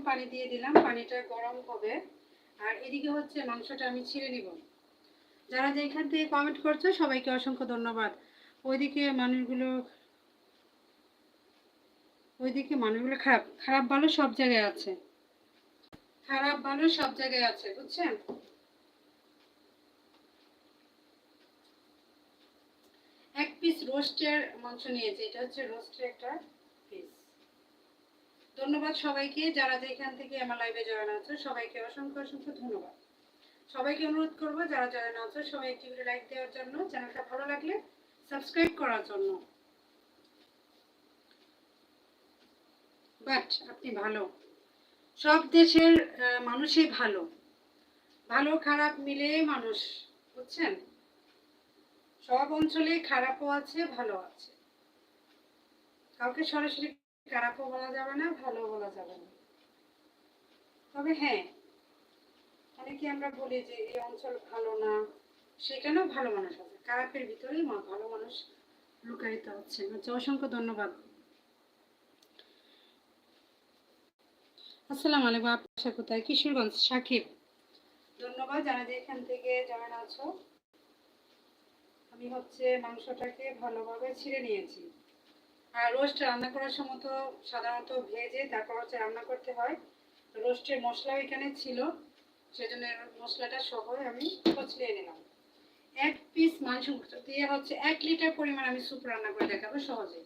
পানি দিয়ে দিলাম, পানিটা গরম হবে। আর এদিকে হচ্ছে মাংসটা আমি ছিঁড়ে নিব। যারা যেখান থেকে কমেন্ট করছো সবাইকে অসংখ্য ধন্যবাদ। ওইদিকে মানুষগুলো খারাপ খারাপ ভালো সব জায়গায় আছে, খারাপ ভালো সব জায়গায় আছে, বুঝছেন? এক পিস রোস্টের মাংস নিয়েছি, এটা হচ্ছে রোস্টের একটা পিস। ধন্যবাদ সবাইকে যারা যেখান থেকে আমার লাইভে জয়েন আছে, সবাইকে অসংখ্য অসংখ্য ধন্যবাদ। সবাইকে অনুরোধ করবো যারা জয়েন আছে সবাই একটি করে লাইক দেওয়ার জন্য, চ্যানেলটা ভালো লাগলে সাবস্ক্রাইব করার জন্য। বাট আপনি ভালো, সব দেশের মানুষই ভালো, ভালো খারাপ মিলে মানুষ, বুঝছেন? সব অঞ্চলে খারাপও আছে ভালো আছে, কাউকে সরাসরি খারাপও বলা যাবে না ভালো বলা যাবে না। তবে হ্যাঁ, অনেকে আমরা বলি যে এই অঞ্চল ভালো না, সেখানেও ভালো মানুষ আছে, খারাপের ভিতরেই ভালো মানুষ লুকায়িত হচ্ছে। আচ্ছা, অসংখ্য ধন্যবাদ। আসসালামু আলাইকুম, আপনার কোথায়? কিশোরগঞ্জ, সাকিব। ধন্যবাদ যারা যেখান থেকে জয়েন আছো। আমি হচ্ছে মাংসটাকে ভালোভাবে ছিঁড়ে নিয়েছি। আর রোস্ট রান্না করার সময় তো সাধারণত ভেজে তারপর হচ্ছে রান্না করতে হয়। রোস্টের মশলা এখানে ছিল, সেজন্য মশলাটা সহ আমি কচলিয়ে নিলাম। এক পিস মাংস দিয়ে হচ্ছে 1 লিটার পরিমাণ আমি স্যুপ রান্না করে দেখাবো সহজে।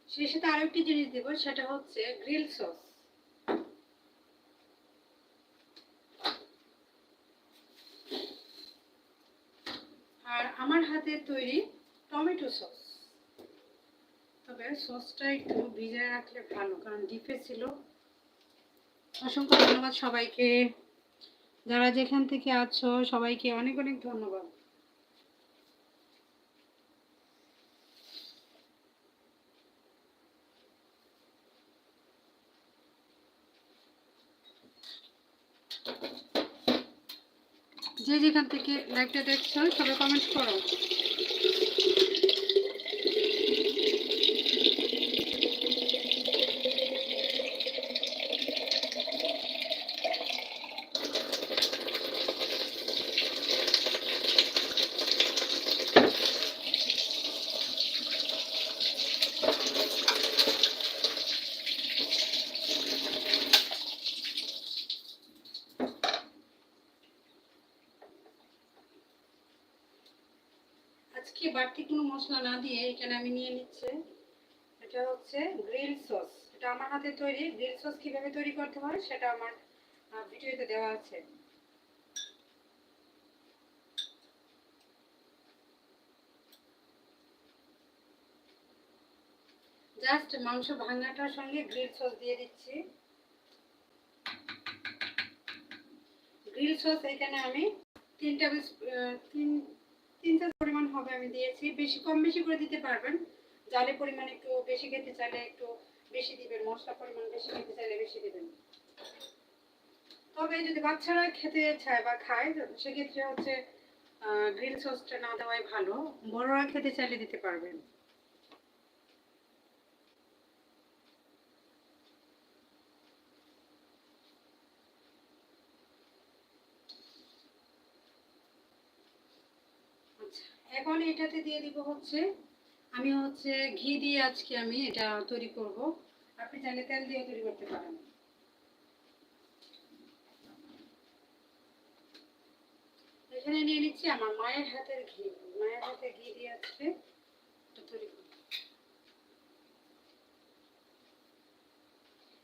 সেই সাথে আরো একটি জিনিস দেবো, সেটা হচ্ছে গ্রিল সস। আর আমার হাতে তৈরি টমেটো সস। তবে সসটা একটু ভিজিয়ে রাখলে ভালো, কারণ ডিপে ছিল। অসংখ্য ধন্যবাদ সবাইকে, যারা যেখান থেকে আছো সবাইকে অনেক অনেক ধন্যবাদ। যে যেখান থেকে লাইভটা দেখছো সবাই কমেন্ট করো। আজকে বাড়তি কোনো মশলা না দিয়ে এখানে আমি নিয়ে নিচ্ছে, এটা হচ্ছে গ্রিল সস। এটা আমার হাতে তৈরি। গ্রিল সস কিভাবে তৈরি করতে হয় সেটা আমার ভিডিওতে দেওয়া আছে। জাস্ট মাংস ভাঙাটার সঙ্গে গ্রিল সস দিয়ে দিচ্ছি। গ্রিল সস এখানে আমি 3 টেবিল তিন চার পরিমাণ হবে আমি দিয়েছি। বেশি কম বেশি করে দিতে পারবেন, জালের পরিমাণ একটু বেশি খেতে চাইলে একটু বেশি দিবেন, মশলা পরিমাণ বেশি খেতে চাইলে বেশি দিবেন। তবে যদি বাচ্চারা খেতে চায় বা খায় সেক্ষেত্রে হচ্ছে গ্রিল সসটা না দেওয়াই ভালো, বড়রা খেতে চাইলে দিতে পারবেন। আচ্ছা, এখন এটাতে দিয়ে দিব হচ্ছে, আমি হচ্ছে ঘি দিয়ে আজকে আমি এটা তৈরি করব। আপনি চাইলে তেল দিয়ে তৈরি করতে পারেন। এখানে নিয়ে নিচ্ছি আমার মায়ের হাতের ঘি। মায়ের হাতে ঘি দিয়ে আজকে এটা তৈরি করব।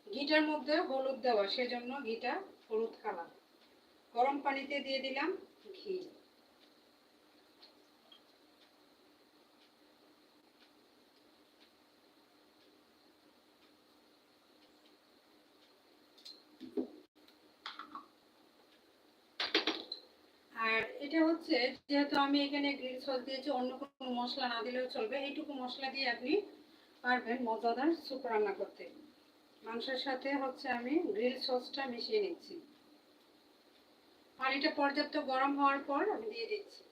ঘিটার মধ্যে হলুদ দেওয়া, সেজন্য ঘিটা হলুদ কালার। গরম পানিতে দিয়ে দিলাম ঘি। আর এটা হচ্ছে, যেহেতু আমি এখানে গ্রিল সস দিয়েছি, অন্য কোনো মশলা না দিলেও চলবে, এইটুকু মশলা দিয়ে আপনি পারবেন মজাদার স্যুপ রান্না করতে। মাংসের সাথে হচ্ছে আমি গ্রিল সসটা মিশিয়ে নিচ্ছি। পানিটা পর্যাপ্ত গরম হওয়ার পর আমি দিয়ে দিচ্ছি।